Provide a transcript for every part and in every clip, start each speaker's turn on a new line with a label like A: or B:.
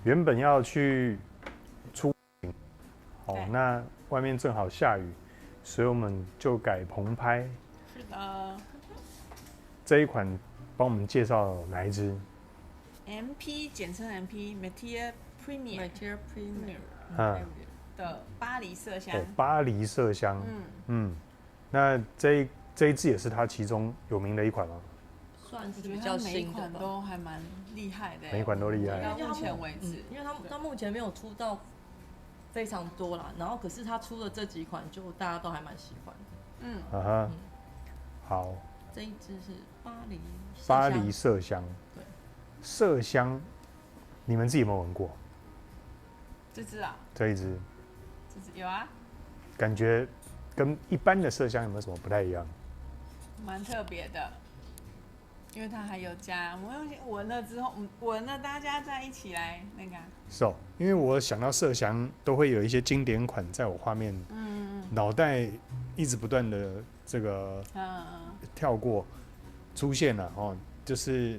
A: 原本要去出行，
B: 对
A: 那外面正好下雨，所以我们就改棚拍。
B: 是的
A: 这一款帮我们介绍哪一支？
B: ，MP 简称 MP，Material Premier
C: Material Premier
A: 嗯，
B: 的巴黎麝香
A: 对，。巴黎麝香。
B: 嗯，
A: 那这一支也是它其中有名的一款吗？
C: 算是
B: 我觉得
C: 比较
B: 它每一款
C: 新的吧。
B: 都还蛮厉害的。
A: 每一款都厉害
B: 到目前为止，
C: 因为他目前没有出到非常多啦，然后可是他出的这几款就大家都还蛮喜欢的。
B: 嗯，
A: 啊哈，好，
C: 这一支是巴黎麝香
A: 巴黎麝香。
C: 对，
A: 麝香，你们自己有没有闻过？
B: 这支啊，
A: 这一支
B: 这支有啊，
A: 感觉跟一般的麝香有没有什么不太一样？
B: 蛮特别的。因为它还有加，我用闻了之后，闻了大家再一起来那个、啊，
A: 是哦，因为我想到麝香都会有一些经典款在我画面脑袋一直不断的这个跳过出现了哦，就是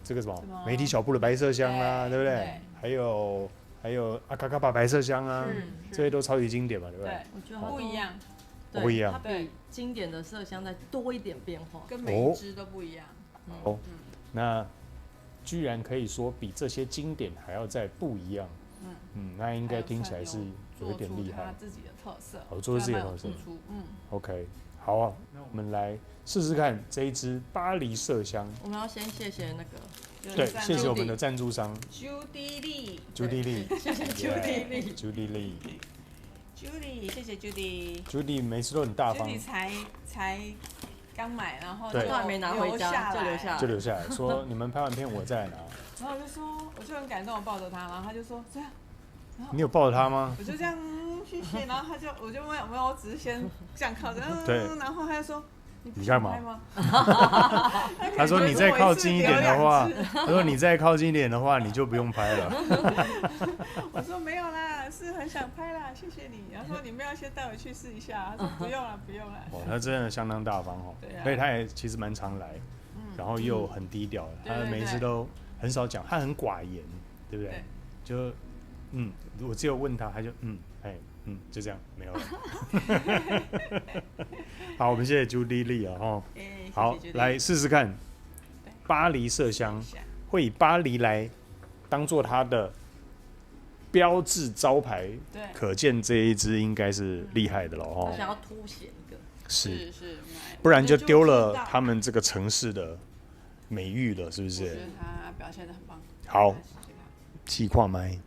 A: 这个什么媒体小布的白麝香啦，对不对？还有阿卡卡巴白麝香啊，这些都超级经典嘛，对不对？
B: 对，
C: 我觉得它
B: 不一样，
C: 对
A: 不一样
C: 它比经典的麝香再多一点变化。
B: 跟每一支都不一样。
A: 哦，那居然可以说比这些经典还要再不一样，那应该听起来是有一点厉害，
B: 做出它自己的特色，
A: 哦，做出自己的特色。OK， 好啊，那我们来试试看这一支巴黎麝香。
C: 我们要先谢谢那个，
A: 对，谢谢我们的赞助商
B: Judy Lee，
A: 朱迪丽，
C: 谢谢 Judy Lee，
A: 朱迪丽，
B: Judy， 谢谢 Judy。
A: 朱迪每次都很大方，
B: Judy 才刚买，然后
A: 对
C: 都还没拿回家就留下来，
A: 就留下来说你们拍完片我再来拿。
B: 然后我就说，我就很感动，我抱着他，然后他就说这样，
A: 你有抱着他吗？
B: 我就这样谢谢，然后我就问有没有，我只是先这样靠着，
A: 对，
B: 然后他就说
A: 你干嘛？
B: 他
A: 说你再靠近一点的话，他说你再靠近一点的话，你就不用拍了。
B: 我说没有啦，是很想拍啦，谢谢你。然后说你们要先带回去试一下，他说不用了，不用了。
A: 哦，他真的相当大方哦，所以他也其实蛮常来，然后又很低调，他每一次都很少讲，他很寡言，对不对？就我只有问他，他就就这样，没有了。好，我们谢谢朱莉莉啊，哈，好，来试试看，巴黎麝香会以巴黎来当做它的标志招牌，可见这一支应该是厉害的了哦。
C: 他想要凸显一个，
B: 是，
A: 不然就丢了他们这个城市的美誉了，是不是？
B: 我觉得他表现得很棒。
A: 好，气矿麦。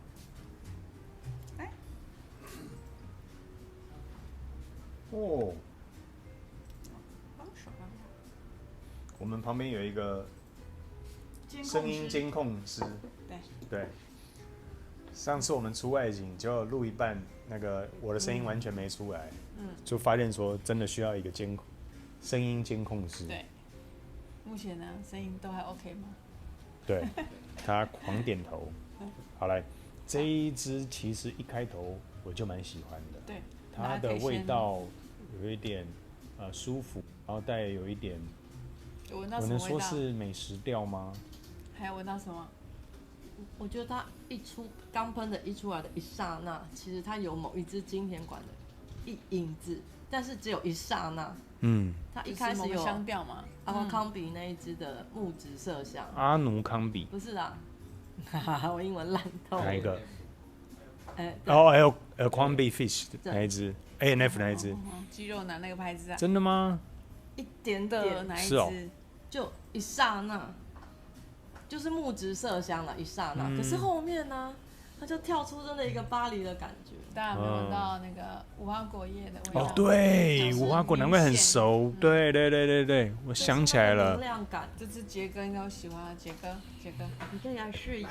A: 哦，我们旁边有一个声音监控师，对，上次我们出外景就录一半，那个我的声音完全没出来，就发现说真的需要一个声音监控师。
B: 对，目前呢声音都还 OK 吗？
A: 对，他狂点头。好来，这一支其实一开头我就蛮喜欢的，
B: 对，
A: 它的味道有一点舒服，然后带有一点，
B: 我能
A: 说是美食调吗？
B: 还有闻到什么？
C: 我觉得它刚喷的一出来的一刹那，其实它有某一支经典馆的影子，但是只有一刹那。它一开始有
B: 香调嘛，
C: 阿诺康比那一支的木质麝香。
A: 阿努康比
C: 不是啦，我英文烂透。
A: 哪一个？
C: 哦
A: ，Abercrombie Fish 那一支 ，ANF 那一支，
B: 鸡肉男那个牌子啊？
A: 真的吗？
C: 一点
B: 的哪一支？
C: 就一刹那，就是木质麝香了，一刹那。可是后面呢，它就跳出真的一个巴黎的感觉。
B: 大家有没有闻到那个无花果叶的味道？
A: 哦，对，无花果难怪很熟。对，我想起来了。
C: 能量感，
B: 这支杰哥应该会喜欢。杰哥，
C: 你可以来试一下，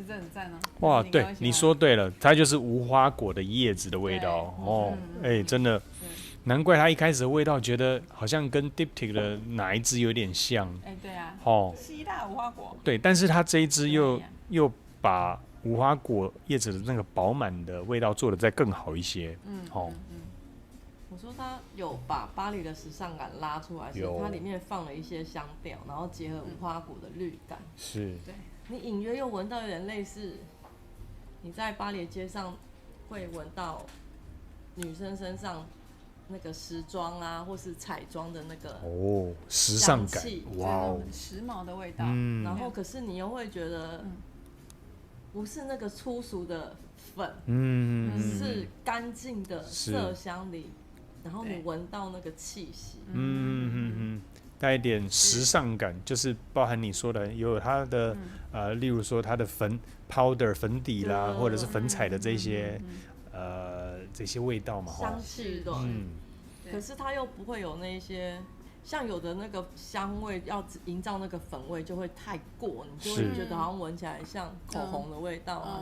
B: 这很赞哦。
A: 哇，对，你说对了，它就是无花果的叶子的味道哦。真的，难怪它一开始的味道觉得好像跟 Diptyque 的哪一支有点像。
B: 对啊。
A: 哦。
B: 希腊无花果。
A: 对，但是它这一支又把无花果叶子的那个饱满的味道做得再更好一些。
C: 我说它有把巴黎的时尚感拉出来，是它里面放了一些香调，然后结合无花果的绿感。
A: 是。
B: 对。
C: 你隐约又闻到有点类似你在巴黎街上会闻到女生身上那个时装啊，或是彩妆的那个
A: 时尚感，
B: 哇哦，时髦的味道。
C: 然后可是你又会觉得不是那个粗俗的粉，是干净的麝香里，然后你闻到那个气息，
A: 带一点时尚感，就是包含你说的有它的例如说它的powder 粉底啦，或者是粉彩的这些这些味道嘛，
C: 香气的，可是它又不会有那些像有的那个香味要营造那个粉味就会太过，你就会觉得好像闻起来像口红的味道啊，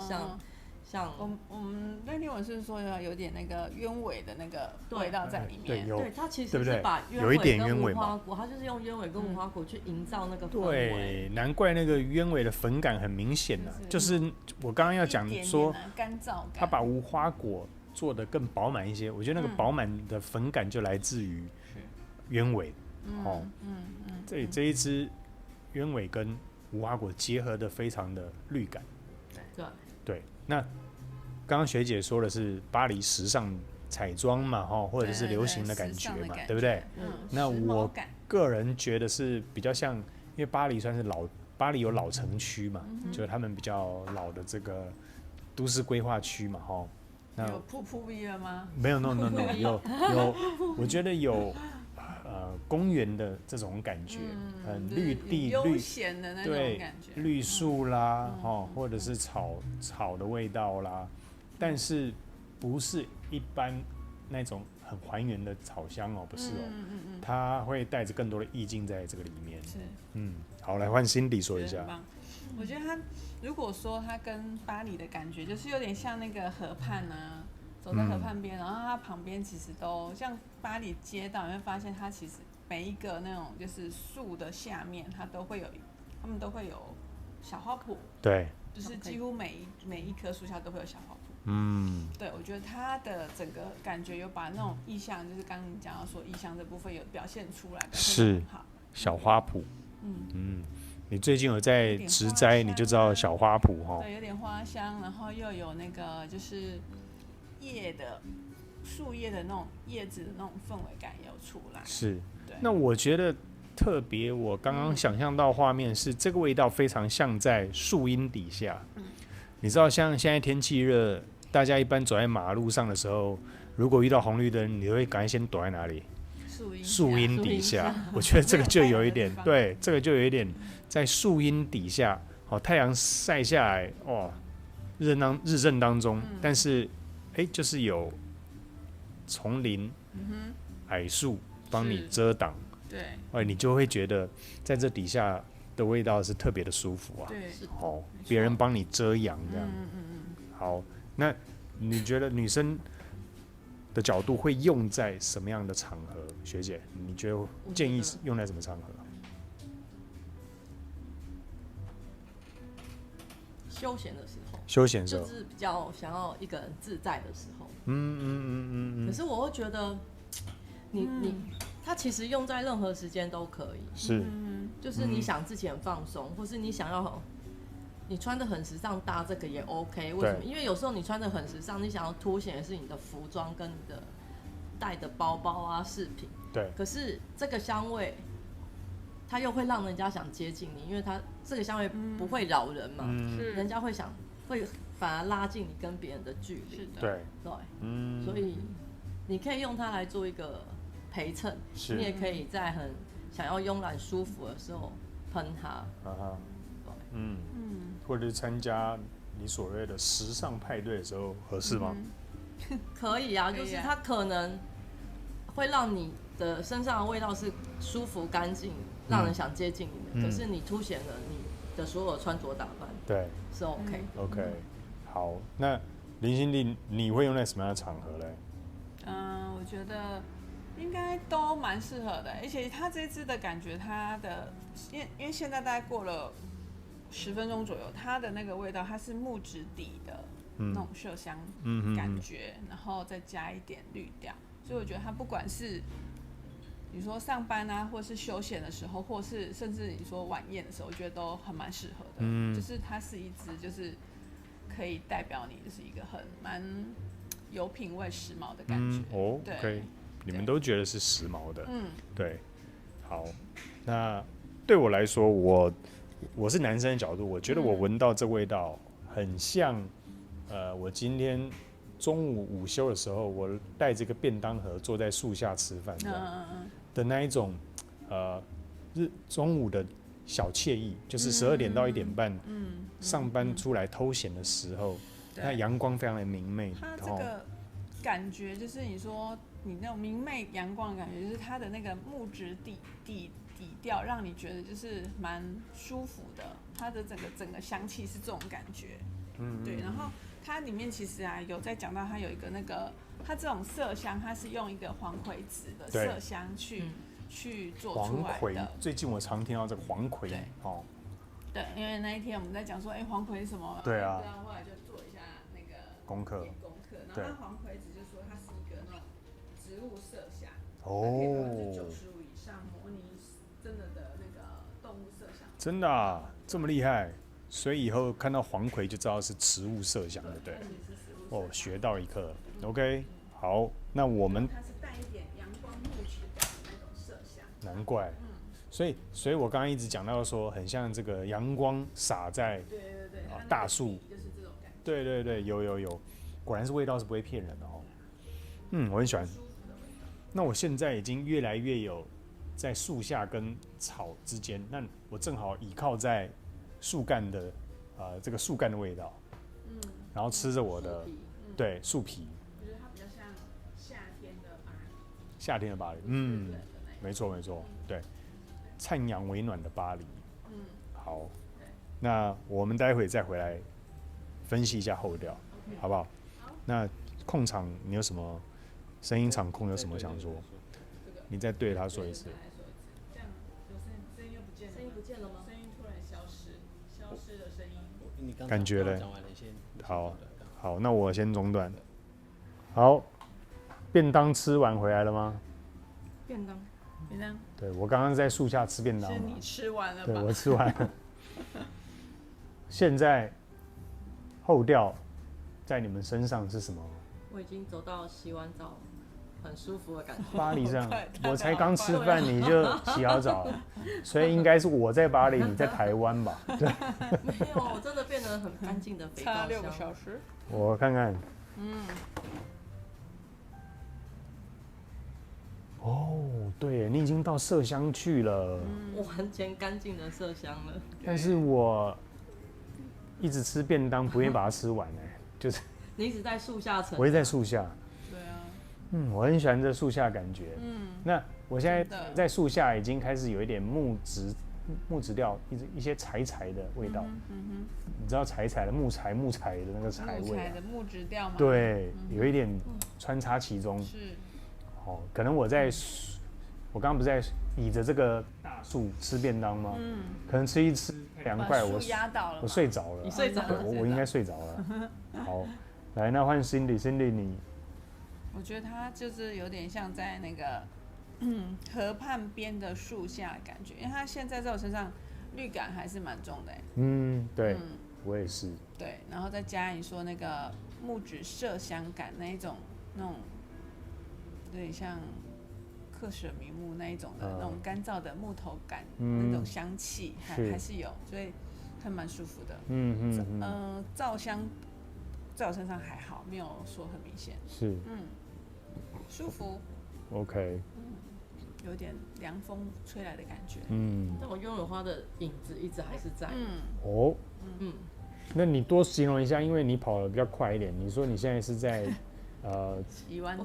C: 像
B: 我们那天我是说有点那个鸢尾的那个味道在里面，
C: 对，它其实是把
A: 有一点鸢尾
C: 无花果，它就是用鸢尾跟无花果去营造那个氛
A: 围。对，难怪那个鸢尾的粉感很明显啊，就是我刚刚要讲说，
B: 干燥感，
A: 它把无花果做得更饱满一些，我觉得那个饱满的粉感就来自于鸢尾。这一支鸢尾跟无花果结合的非常的绿感。对，那刚刚学姐说的是巴黎时尚彩妆嘛，或者是流行的感觉嘛，对不对？那我个人觉得是比较像，因为巴黎算是巴黎有老城区嘛，就是他们比较老的这个都市规划区嘛，
B: 那有瀑布壁了吗？
A: 没有 ，no， 有，我觉得有。公园的这种感觉，很绿地、
B: 悠闲的那种感觉，
A: 绿树啦，或者是草的味道啦，但是不是一般那种很还原的草香不是它会带着更多的意境在这个里面。
B: 是，
A: 好，来换 Cindy 说一下。
B: 我觉得它如果说它跟巴黎的感觉，就是有点像那个河畔啊。走在河畔边，然后它旁边其实都像巴黎街道，你会发现它其实每一个那种就是树的下面，他们都会有小花圃。
A: 对，
B: 就是几乎每一棵树下都会有小花圃。对，我觉得它的整个感觉有把那种意象，就是刚刚你讲到说意象这部分有表现出来，
A: 是小花圃。你最近有在植栽，你就知道小花圃
B: 对，有点花香，然后又有那个就是树叶的那种叶子的那种氛围感也有出来。
A: 是，那我觉得特别，我刚刚想象到画面是这个味道非常像在树荫底下。你知道，像现在天气热，大家一般走在马路上的时候，如果遇到红绿灯，你会赶快先躲在哪里？树荫底下。我觉得这个就有一点，对，这个就有一点在树荫底下，太阳晒下来，日正当中，但是就是有丛林、矮树帮你遮挡，
B: 对，
A: 你就会觉得在这底下的味道是特别的舒服啊。
B: 对，
A: 别人帮你遮阳这样。好，那你觉得女生的角度会用在什么样的场合？学姐，你觉得建议用在什么场合？
C: 休闲的时候，就是比较想要一个人自在的时候。可是我会觉得，它其实用在任何时间都可以。
A: 是，
C: 就是你想自己很放松，或是你想要，你穿的很时尚搭这个也 OK。为什么？因为有时候你穿的很时尚，你想要凸显的是你的服装跟你的带的包包啊、饰品。
A: 对。
C: 可是这个香味，它又会让人家想接近你，因为它这个香味不会扰人嘛，人家会反而拉近你跟别人的距离。
A: 对，
C: 所以你可以用它来做一个陪衬，你也可以在很想要慵懒舒服的时候喷它。
A: 或者是参加你所谓的时尚派对的时候合适吗？
C: 可以啊，就是它可能会让你的身上的味道是舒服干净，让人想接近你的，可是你凸显了你的所有穿着打扮，
A: 对，
C: 是 OK。
A: 好，那林心娣，你会用在什么样的场合嘞？
B: 我觉得应该都蛮适合的，而且它这支的感觉，因为现在大概过了10分钟左右，它的那个味道，它是木质底的那种麝香感觉，然后再加一点绿调，所以我觉得它不管是你说上班啊，或是休闲的时候，或是甚至你说晚宴的时候，我觉得都很蛮适合的。就是它是一支就是可以代表你就是一个蛮有品味、时髦的感觉。
A: OK， 你们都觉得是时髦的。对。好，那对我来说，我是男生的角度，我觉得我闻到这味道很像，我今天中午午休的时候，我带着个便当盒坐在树下吃饭的那一种，中午的小惬意，就是12点到1点半，上班出来偷闲的时候，那阳光非常的明媚，
B: 它这个感觉就是你说你那种明媚阳光的感觉，就是它的那个木质底调，让你觉得就是蛮舒服的。它的整个香气是这种感觉，对。然后它里面其实啊有在讲到它有一个那个，它这种麝香，它是用一个黄葵子的麝香去做出来的。
A: 黄葵，最近我常听到这个黄葵，
B: 对，因为那一天我们在讲说，黄葵是什么？
A: 对啊。
B: 然后后来就做一下那个
A: 功课。
B: 然后黄葵子就说它是一个那种植物麝香，
A: 哦
B: ，95%以上模拟真的那个动物麝香。
A: 真的啊，这么厉害？所以以后看到黄葵就知道是植物麝香，对不对？学到一课。OK， 好，那我们
B: 它是带一点阳光木质感的那种麝香。
A: 难怪。所以我刚刚一直讲到说，很像这个阳光洒在大树，
B: 就是这种感觉。
A: 对，有，果然是味道是不会骗人的哦。我很喜欢。那我现在已经越来越有在树下跟草之间，那我正好倚靠在树干的这个树干的味道，然后吃着我的对树皮。
B: 我觉得它比较像夏天的巴黎。
A: 夏天的巴黎，没错，对。灿阳为暖的巴黎。好，那我们待会再回来分析一下后调，好不好？那控场你有什么声音场控有什么想说？你再对他说一次。
B: 这样有声音又不见了。声音不见了吗？声音突然消失的声音。
A: 感觉嘞？好，那我先中断。好，便当吃完回来了吗？
C: 便当。
A: 对，我刚刚在树下吃便当。
B: 是你吃完了吧？
A: 对，我吃完了。现在后调在你们身上是什么？
C: 我已经走到洗完澡很舒服的感觉。
A: 巴黎上，我才刚吃饭你就洗好澡了，所以应该是我在巴黎，你在台湾吧？对。
C: 没有，我真的变得很干净的肥皂香。
B: 差6个小时。
A: 我看看。对，你已经到麝香去了。
C: 完全干净的麝香了。
A: 但是我一直吃便当，不愿意把它吃完就是。
C: 你一直在树下乘。
A: 我一直在树下。
B: 对啊。
A: 我很喜欢这树下的感觉。那我现在在树下已经开始有一点木质调，一些柴的味道。你知道柴的木材的那个柴味。木材
B: 的木质调吗？
A: 对，有一点穿插其中。
B: 是。
A: 可能我刚刚不是在倚着这个大树吃便当吗？可能吃一吃太凉快，我睡着了。
C: 你睡着了？
A: 我应该睡着了。好，来，那换 Cindy 你。
B: 我觉得它就是有点像在那个河畔边的树下的感觉，因为它现在在我身上绿感还是蛮重的。
A: 对，我也是。
B: 对，然后再加你说那个木质麝香感那种有点像克什米木那一种的那种干燥的木头感，那种香气还是有，所以还蛮舒服的。皂香在我身上还好，没有说很明显。
A: 是。
B: 舒服。
A: OK。
B: 有点凉风吹来的感觉。
C: 但我拥有花的影子一直还是在。
A: 那你多形容一下，因为你跑得比较快一点。你说你现在是在
B: 洗完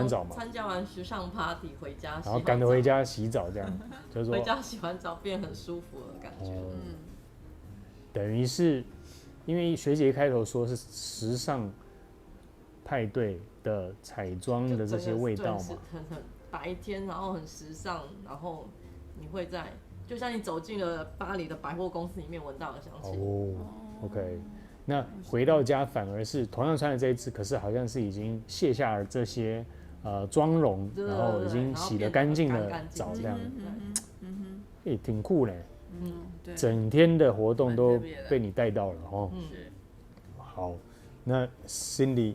A: 澡嘛？
C: 参加完时尚 party 回家，
A: 然后赶着回家洗澡，这样就是说
C: 回家洗完澡变很舒服的感觉。
A: 等于是因为学姐开头说是时尚派对的彩妆的这些味道嘛，
C: 很白天，然后很时尚，然后你会就像你走进了巴黎的百货公司里面闻到的香气。
A: OK。那回到家反而是同样穿的这一支，可是好像是已经卸下了这些妆容，然后已经洗得干净的澡这样，也挺酷嘞。
B: 对，
A: 整天的活动都被你带到了哦。
B: 是。
A: 好，那 Cindy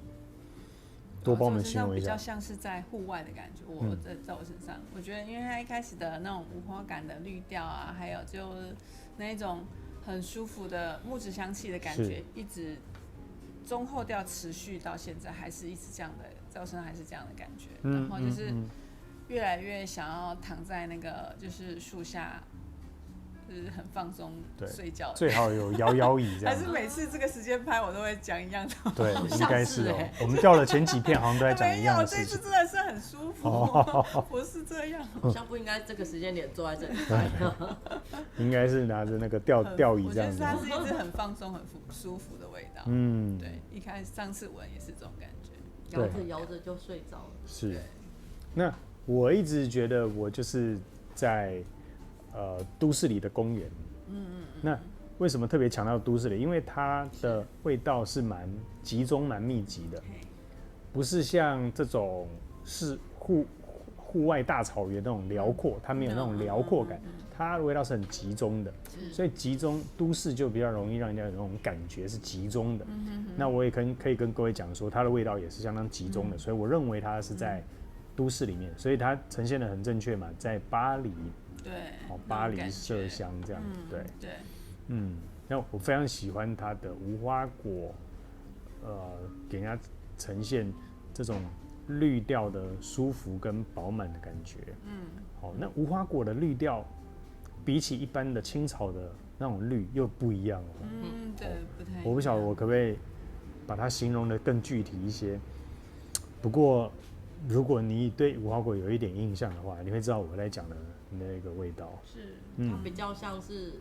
A: 多帮我们形容一下。
B: 比较像是在户外的感觉，我在我身上，我觉得因为它一开始的那种无花感的绿调啊，还有就是那一种很舒服的木质香气的感觉，一直中后调持续到现在，还是一直这样的，在我身上还是这样的感觉。然后就是越来越想要躺在那个就是树下。就是很放松睡觉，
A: 最好有摇摇椅这样。
B: 还是每次这个时间拍我都会讲一样的。
A: 对，应该是哦。我们掉了前几片，好像都在讲一样的事情。
B: 没有，这次真的是很舒服，不是这样。
C: 好像不应该这个时间点坐在这里拍。
A: 应该是拿着那个吊椅这样子。
B: 我觉得它是一支很放松、很舒服的味道。对，一开始上次闻也是这种感觉，
C: 摇着就睡着了。
A: 是。那我一直觉得我就是在。都市里的公园，那为什么特别强调都市里？因为它的味道是蛮集中、蛮密集的，不是像这种是户外大草原那种辽阔，它没有那种辽阔感，它的味道是很集中的，所以集中都市就比较容易让人家有那种感觉是集中的。那我也可以跟各位讲说，它的味道也是相当集中的，所以我认为它是在都市里面，所以它呈现的很正确嘛，在巴黎。
B: 对，
A: 巴黎麝香这样，对，那我非常喜欢它的无花果，给人家呈现这种绿调的舒服跟饱满的感觉，好，那无花果的绿调比起一般的青草的那种绿又不一样哦，
B: 对，不太一样。
A: 我不晓得我可不可以把它形容的更具体一些，不过如果你对无花果有一点印象的话，你会知道我在讲的那个味道
C: 是，它比较像是，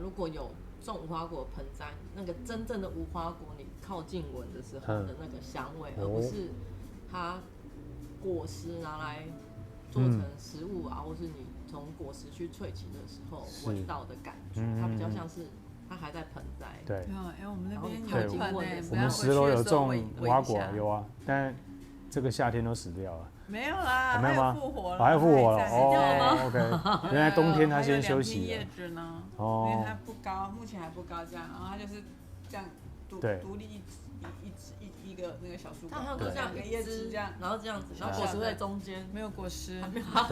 C: 如果有种无花果盆栽，那个真正的无花果，你靠近闻的时候的那个香味，而不是它果实拿来做成食物啊，或是你从果实去萃取的时候闻到的感觉，它比较像是它还在盆栽。
A: 对，
B: 我们那边有盆诶，
A: 我们10楼有种无花果，有啊，但这个夏天都死掉了。
B: 没有啦，
A: 没有吗？
B: 复活了，
A: 还复活了
C: 哦。
A: OK， 原来冬天它先休息了。
B: 叶子呢？因为它不高，目前还不高，这样，然后它就是这样独立一个那个小树，
C: 它好像就这样
B: 一叶子这样，
C: 然后这样子，然后果实在中间，
B: 没有果实，
C: 还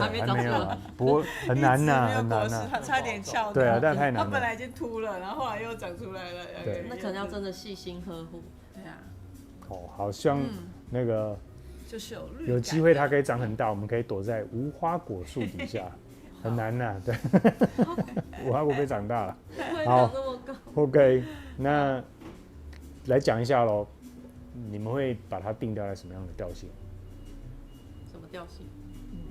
C: 没长出来。
A: 不过很难呐，很难
B: 呐，它差点翘。
A: 对啊，但太难了。
B: 它本来已经秃了，然后后来又长出来了。
A: 对，
C: 那可能要真的细心呵护。
B: 对啊。
A: 好像那个。
B: 就是
A: 有机会它可以长很大，我们可以躲在无花果树底下，很难呐，对，无花果被长大了，
C: 好
A: ，OK， 那来讲一下咯，你们会把它定调在什么样的调性？
C: 什么调性？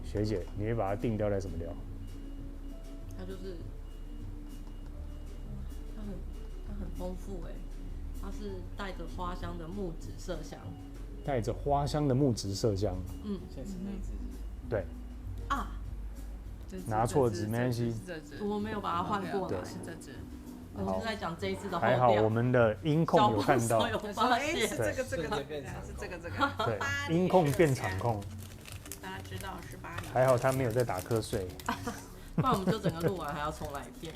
A: 学姐，你会把它定调在什么调？
C: 它就是，它很丰富哎，它是带着花香的木质麝香。
A: 带着花香的木质麝香，对，
C: 啊，
A: 拿错纸没关系，
C: 我没有把它换过来，
B: 是这支。
C: 我们是在讲这一支的后
A: 调，还好我们的音控有看到，
C: 有发现，
B: 是这个，是这个，
A: 对，音控变场控，
B: 大家知道是巴黎，
A: 还好他没有在打瞌睡，
C: 不然我们就整个录完还要重来一遍。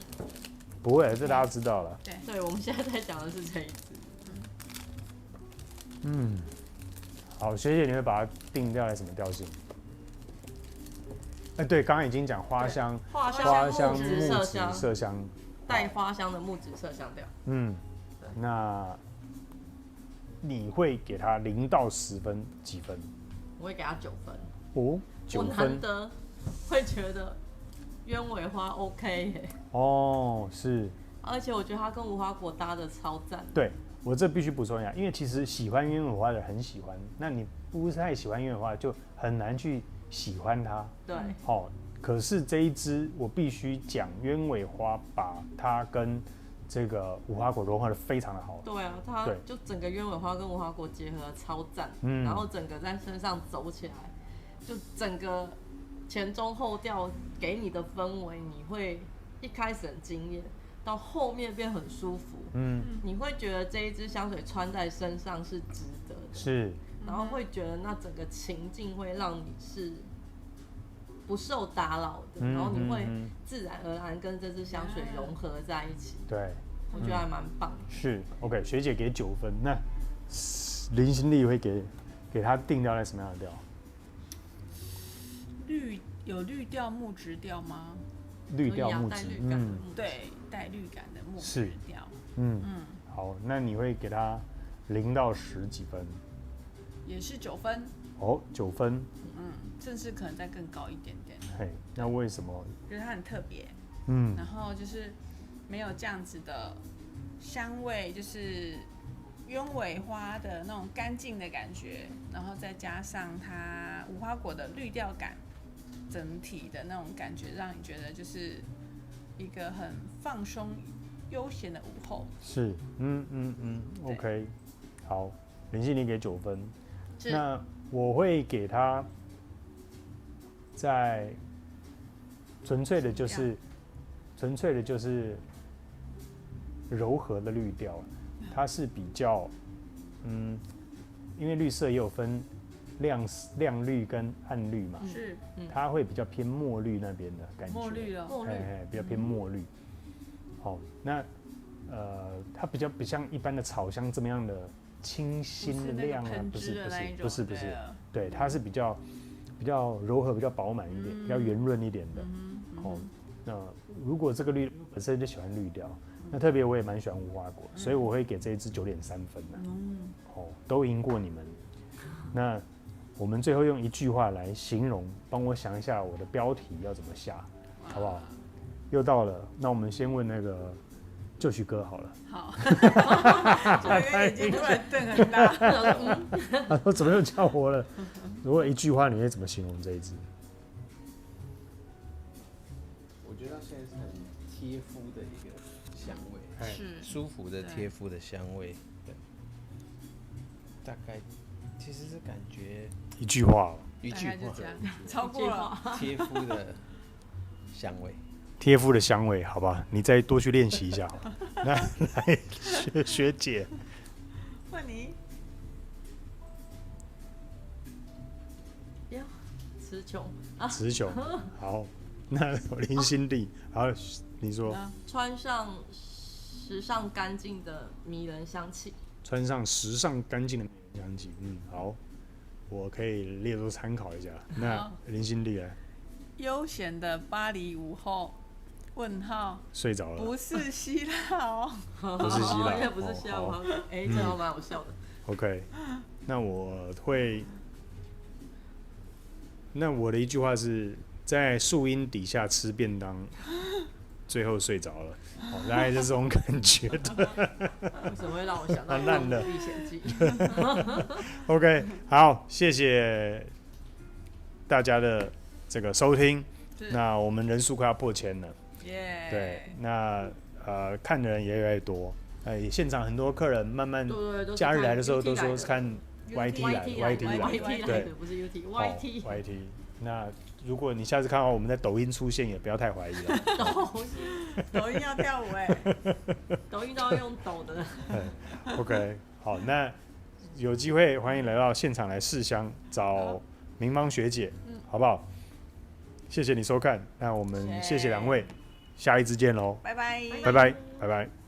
A: 不会，这大家知道了。
C: 对，我们现在在讲的是这一支。
A: 好，学姐，你会把它定调在什么调性？对，刚刚已经讲花香、
C: 木质麝香，带花香的木质麝香调。
A: 那你会给它0到10分几分？
C: 我会给它9分。
A: 哦，9分。
C: 我难得会觉得鸢尾花 OK 耶。
A: 哦，是。
C: 而且我觉得它跟无花果搭的超赞。
A: 对。我这必须补充一下，因为其实喜欢鸢尾花的人很喜欢，那你不太喜欢鸢尾花，就很难去喜欢它。
C: 对。
A: 好，可是这一支我必须讲，鸢尾花把它跟这个无花果融合的非常的好。
C: 对啊，它就整个鸢尾花跟无花果结合的超赞，然后整个在身上走起来，就整个前中后调给你的氛围，你会一开始很惊艳。到后面变很舒服，你会觉得这一支香水穿在身上是值得的。
A: 是，
C: 然后会觉得那整个情境会让你是不受打扰的，然后你会自然而然跟这支香水融合在一起。
A: 对，
C: 我觉得还蛮棒的。
A: 是 OK， 学姐给9分，那林心丽会给她定调在什么样的调？
B: 有绿调、木质调吗？
A: 绿调木质，
B: 对，带绿感的木质调。
A: 好，那你会给她0到10几分？
B: 也是9分。
A: 哦，9分。
B: 甚至可能再更高一点点。
A: 嘿，那为什么？
B: 觉得它很特别。然后就是没有这样子的香味，就是鸢尾花的那种干净的感觉，然后再加上它无花果的绿调感，整体的那种感觉让你觉得就是一个很放松、悠闲的午后。
A: 是，OK， 好，林心凌给9分，那我会给他在纯粹的就是柔和的绿调，它是比较因为绿色也有分亮绿跟暗绿嘛，
B: 是，
A: 它会比较偏墨绿那边的感觉，
B: 墨绿了，
A: 比较偏墨绿。好，那它比较不像一般的草香这么样的清新的亮啊，不是，对，它是比较柔和、比较饱满一点、比较圆润一点的。那如果这个绿本身就喜欢绿调，那特别我也蛮喜欢无花果，所以我会给这一支9.3分的。都赢过你们。那我们最后用一句话来形容，帮我想一下我的标题要怎么下，好不好？又到了，那我们先问那个就许哥好了。
B: 好，我眼睛突然瞪很大。
A: 他说怎么又叫我了？如果一句话，你会怎么形容这一支？
D: 我觉得它现在是很贴肤的一个香味，
B: 是
D: 舒服的贴肤的香味。对，大概其实是感觉
A: 一句话，
D: 一句话
B: 超过了
D: 贴肤的香味。
A: 贴肤的香味，好吧，你再多去练习一下。来，学姐，
B: 换你。
C: 词穷，
A: 好，那林心丽，好，你说。
C: 穿上时尚干净的迷人香气。
A: 穿上时尚干净的迷人香气，好，我可以列入参考一下。那林心丽呢？
B: 悠闲的巴黎午后。问号？
A: 睡着了？
B: 不是希腊哦，
A: 不是希腊，
C: 不是希腊，这样蛮好笑的。
A: OK， 那我的一句话是在树荫底下吃便当，最后睡着了。大概就是这种感觉的。
C: 为什么会让我想到《历险记》
A: ？OK， 好，谢谢大家的这个收听。那我们人数快要破1000了。对，那看的人也越来越多。现场很多客人慢慢假日来的时候都说是看 YT 来的，对，
C: 不是 YT。
A: 那如果你下次看到我们在抖音出现，也不要太怀疑了。
B: 抖音要跳舞
C: 抖音都要用抖的。
A: OK， 好，那有机会欢迎来到现场来试香，找明芳学姐，好不好？谢谢你收看，那我们谢谢2位，下一支见喽，
B: 拜拜，
A: 拜拜，拜拜。